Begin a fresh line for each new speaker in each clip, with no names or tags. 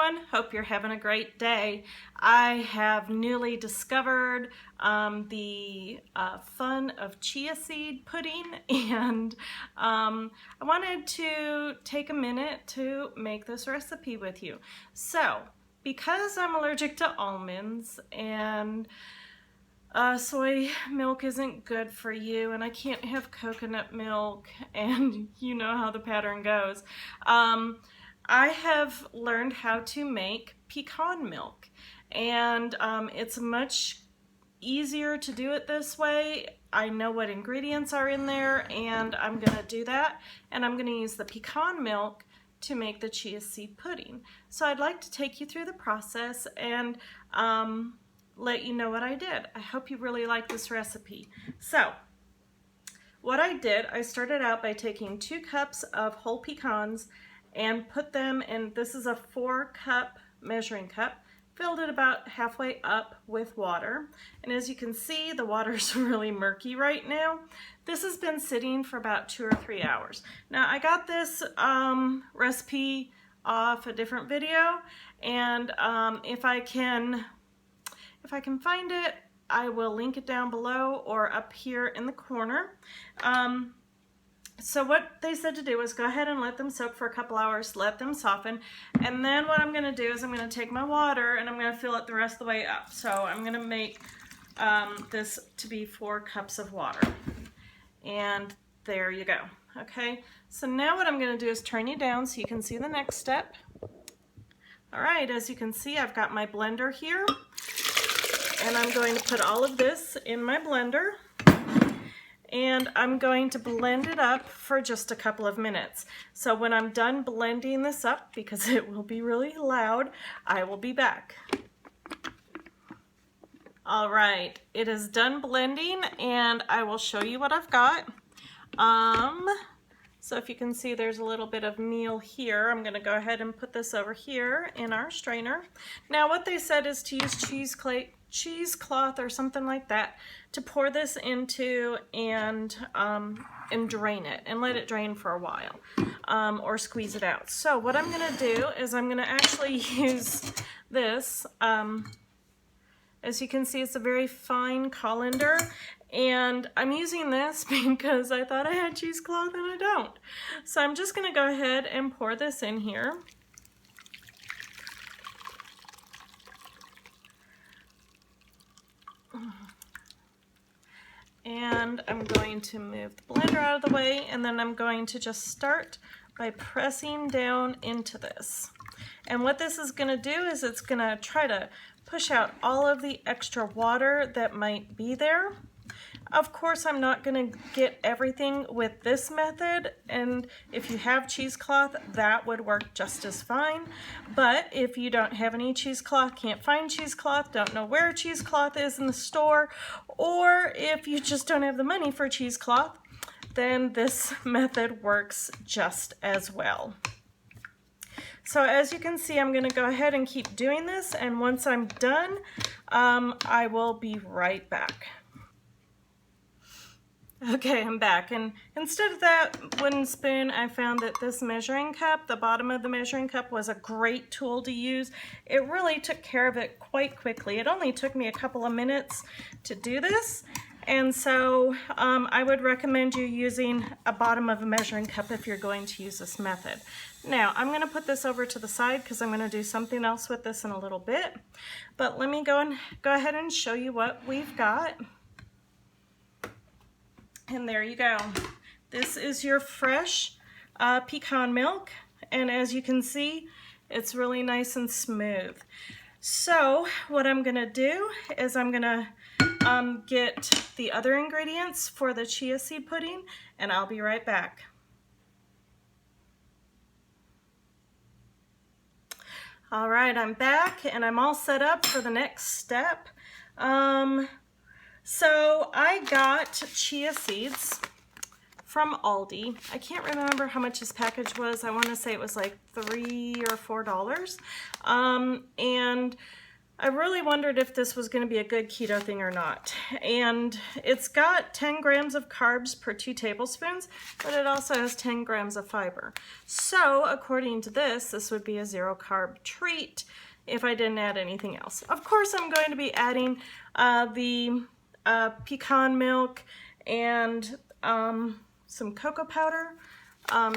everyone. Hope you're having a great day. I have newly discovered the fun of chia seed pudding, and I wanted to take a minute to make this recipe with you. So, because I'm allergic to almonds and soy milk isn't good for you, and I can't have coconut milk, and you know how the pattern goes, I have learned how to make pecan milk, and it's much easier to do it this way. I know what ingredients are in there, and I'm gonna do that, and I'm gonna use the pecan milk to make the chia seed pudding. So I'd like to take you through the process and let you know what I did. I hope you really like this recipe. So what I did, I started out by taking 2 cups of whole pecans and put them in, this is a 4-cup measuring cup, filled it about halfway up with water. And as you can see, the water's really murky right now. This has been sitting for about 2 or 3 hours. Now I got this recipe off a different video, and if I can find it, I will link it down below or up here in the corner. So what they said to do is go ahead and let them soak for a couple hours, let them soften, and then what I'm going to do is I'm going to take my water and I'm going to fill it the rest of the way up. So I'm going to make this to be 4 cups of water. And there you go. Okay, so now what I'm going to do is turn you down so you can see the next step. All right, as you can see, I've got my blender here, and I'm going to put all of this in my blender, and I'm going to blend it up for just a couple of minutes. So when I'm done blending this up, because it will be really loud, I will be back. All right, it is done blending, and I will show you what I've got. So if you can see, there's a little bit of meal here. I'm gonna go ahead and put this over here in our strainer. Now what they said is to use cheesecloth or something like that to pour this into and drain it and let it drain for a while, or squeeze it out. So what I'm gonna do is I'm gonna actually use this. As you can see, it's a very fine colander, and I'm using this because I thought I had cheesecloth and I don't. So I'm just gonna go ahead and pour this in here. And I'm going to move the blender out of the way, and then I'm going to just start by pressing down into this. And what this is going to do is it's going to try to push out all of the extra water that might be there. Of course, I'm not going to get everything with this method, and if you have cheesecloth, that would work just as fine. But if you don't have any cheesecloth, can't find cheesecloth, don't know where cheesecloth is in the store, or if you just don't have the money for cheesecloth, then this method works just as well. So as you can see, I'm going to go ahead and keep doing this, and once I'm done, I will be right back. Okay, I'm back, and instead of that wooden spoon, I found that this measuring cup, the bottom of the measuring cup, was a great tool to use. It really took care of it quite quickly. It only took me a couple of minutes to do this, and so I would recommend you using a bottom of a measuring cup if you're going to use this method. Now, I'm going to put this over to the side because I'm going to do something else with this in a little bit, but let me go ahead and show you what we've got. And there you go. This is your fresh pecan milk, and as you can see, it's really nice and smooth. So what I'm gonna do is I'm gonna get the other ingredients for the chia seed pudding, and I'll be right back. All right, I'm back, and I'm all set up for the next step. So I got chia seeds from Aldi. I can't remember how much this package was. I want to say it was like $3 or $4. And I really wondered if this was going to be a good keto thing or not. And it's got 10 grams of carbs per 2 tablespoons, but it also has 10 grams of fiber. So according to this, this would be a 0 carb treat if I didn't add anything else. Of course, I'm going to be adding the pecan milk and some cocoa powder.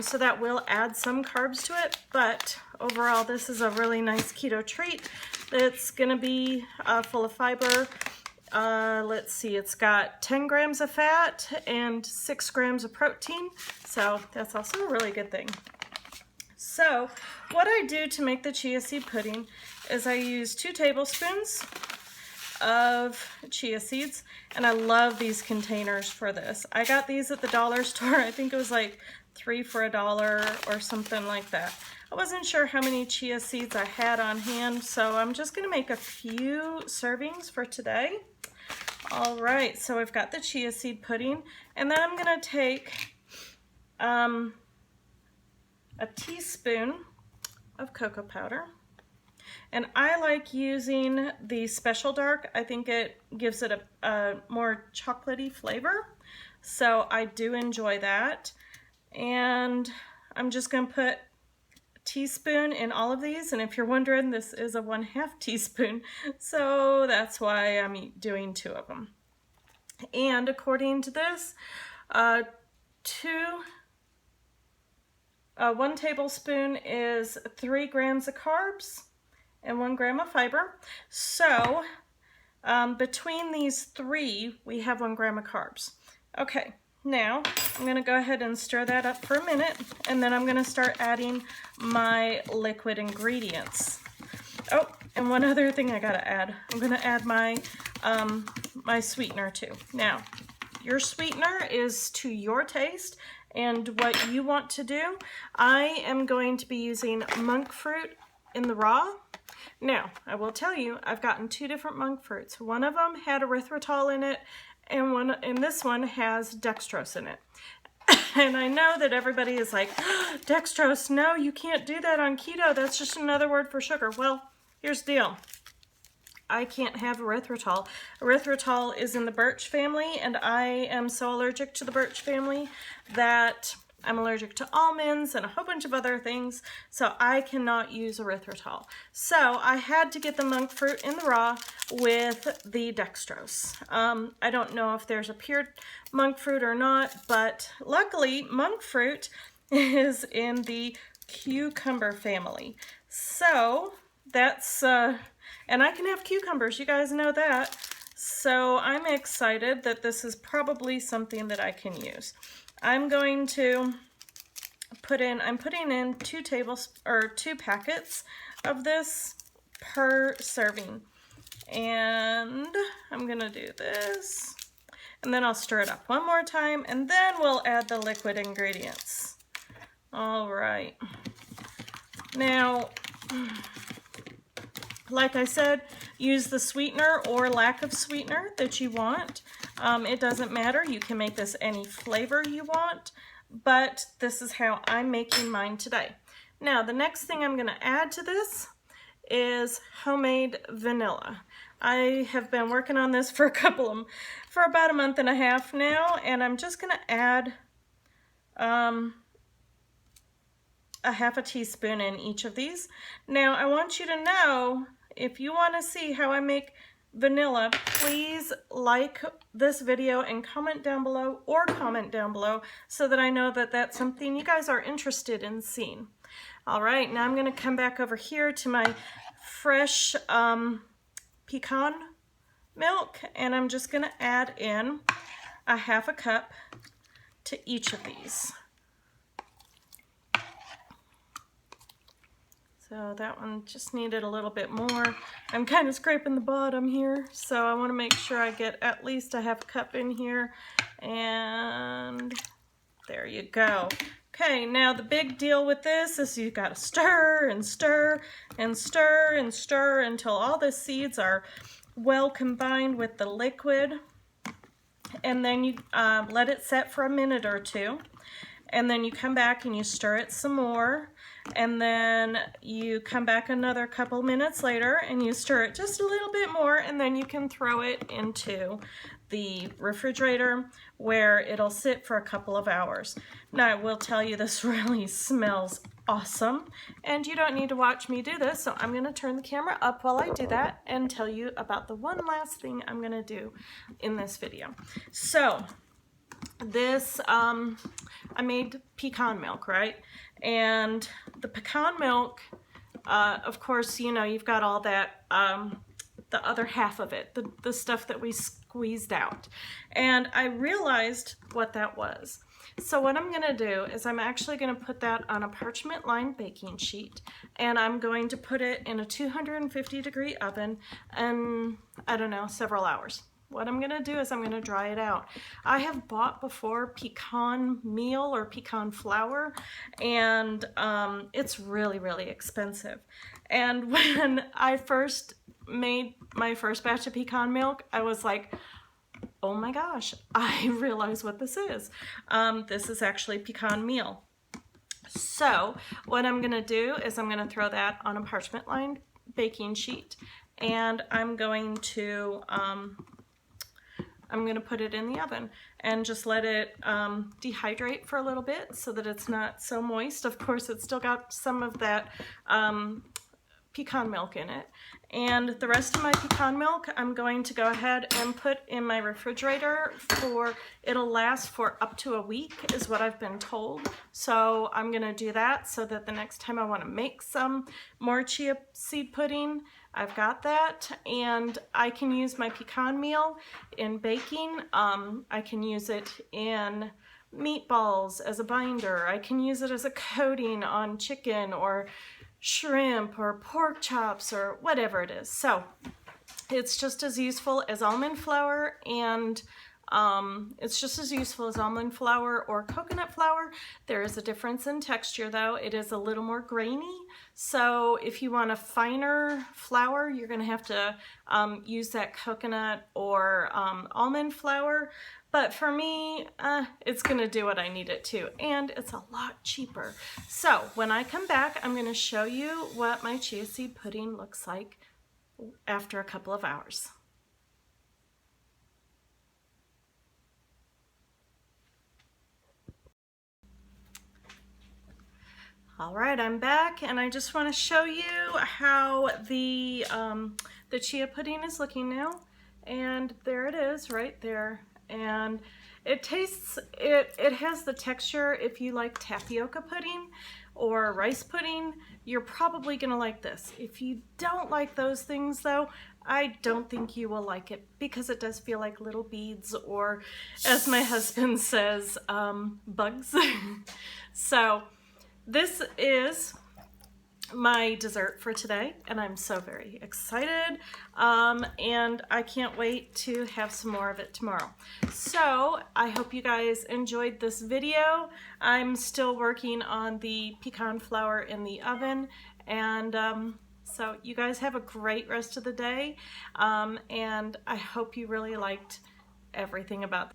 So that will add some carbs to it, but overall this is a really nice keto treat. It's going to be full of fiber. Let's see, it's got 10 grams of fat and 6 grams of protein, so that's also a really good thing. So what I do to make the chia seed pudding is I use 2 tablespoons of chia seeds, and I love these containers for this. I got these at the dollar store. I think it was like 3 for $1 or something like that. I wasn't sure how many chia seeds I had on hand, so I'm just going to make a few servings for today. All right, so I've got the chia seed pudding, and then I'm going to take a teaspoon of cocoa powder. And I like using the Special Dark. I think it gives it a more chocolatey flavor, so I do enjoy that. And I'm just going to put a teaspoon in all of these, and if you're wondering, this is a 1/2 teaspoon, so that's why I'm doing 2 of them. And according to this, 1 tablespoon is 3 grams of carbs and 1 gram of fiber. So between these 3, we have 1 gram of carbs. Okay. Now, I'm going to go ahead and stir that up for a minute, and then I'm going to start adding my liquid ingredients. Oh, and one other thing I got to add. I'm going to add my my sweetener too. Now, your sweetener is to your taste and what you want to do. I am going to be using monk fruit in the raw. Now, I will tell you, I've gotten 2 different monk fruits. One of them had erythritol in it, and this one has dextrose in it. And I know that everybody is like, dextrose, no, you can't do that on keto. That's just another word for sugar. Well, here's the deal. I can't have erythritol. Erythritol is in the birch family, and I am so allergic to the birch family that I'm allergic to almonds and a whole bunch of other things, so I cannot use erythritol. So I had to get the monk fruit in the raw with the dextrose. I don't know if there's a pure monk fruit or not, but luckily monk fruit is in the cucumber family. So that's, and I can have cucumbers, you guys know that. So I'm excited that this is probably something that I can use. I'm going to I'm putting in 2 packets of this per serving. And I'm going to do this. And then I'll stir it up one more time, and then we'll add the liquid ingredients. All right. Now, like I said, use the sweetener or lack of sweetener that you want. It doesn't matter. You can make this any flavor you want, but this is how I'm making mine today. Now, the next thing I'm going to add to this is homemade vanilla. I have been working on this for about a month and a half now, and I'm just going to add a 1/2 teaspoon in each of these. Now, I want you to know, if you want to see how I make vanilla, please like this video and comment down below, so that I know that that's something you guys are interested in seeing. All right, now I'm going to come back over here to my fresh pecan milk, and I'm just going to add in a 1/2 cup to each of these. So that one just needed a little bit more. I'm kind of scraping the bottom here, so I want to make sure I get at least a 1/2 cup in here. And there you go. Okay, now the big deal with this is you've got to stir and stir and stir and stir until all the seeds are well combined with the liquid. And then you let it set for a minute or 2. And then you come back and you stir it some more. and then you come back another couple minutes later and you stir it just a little bit more, and then you can throw it into the refrigerator where it'll sit for a couple of hours. Now I will tell you, this really smells awesome, and you don't need to watch me do this, so I'm going to turn the camera up while I do that and tell you about the one last thing I'm going to do in this video. So this, I made pecan milk, right? And the pecan milk, of course, you know, you've got all that, the other half of it, the stuff that we squeezed out. And I realized what that was. So what I'm gonna do is I'm actually gonna put that on a parchment lined baking sheet, and I'm going to put it in a 250-degree oven and, I don't know, several hours. What I'm gonna do is I'm gonna dry it out. I have bought before pecan meal or pecan flour, and it's really, really expensive. And when I first made my first batch of pecan milk, I was like, oh my gosh, I realize what this is. This is actually pecan meal. So what I'm gonna do is I'm gonna throw that on a parchment lined baking sheet, and I'm going to put it in the oven and just let it dehydrate for a little bit so that it's not so moist. Of course, it's still got some of that pecan milk in it. And the rest of my pecan milk, I'm going to go ahead and put in my refrigerator it'll last for up to a week, is what I've been told. So I'm gonna do that so that the next time I wanna make some more chia seed pudding, I've got that. And I can use my pecan meal in baking. I can use it in meatballs as a binder. I can use it as a coating on chicken or shrimp or pork chops or whatever it is. So it's just as useful as almond flour, and it's just as useful as almond flour or coconut flour. There is a difference in texture though. It is a little more grainy. So if you want a finer flour, you're gonna have to use that coconut or almond flour. But for me, it's gonna do what I need it to, and it's a lot cheaper. So when I come back, I'm gonna show you what my chia seed pudding looks like after a couple of hours. All right, I'm back, and I just want to show you how the chia pudding is looking now. And there it is right there. And it tastes, it has the texture. If you like tapioca pudding or rice pudding, you're probably gonna like this. If you don't like those things though, I don't think you will like it, because it does feel like little beads, or as my husband says, bugs. So this is my dessert for today, and I'm so very excited, and I can't wait to have some more of it tomorrow. So I hope you guys enjoyed this video. I'm still working on the pecan flour in the oven, and so you guys have a great rest of the day, and I hope you really liked everything about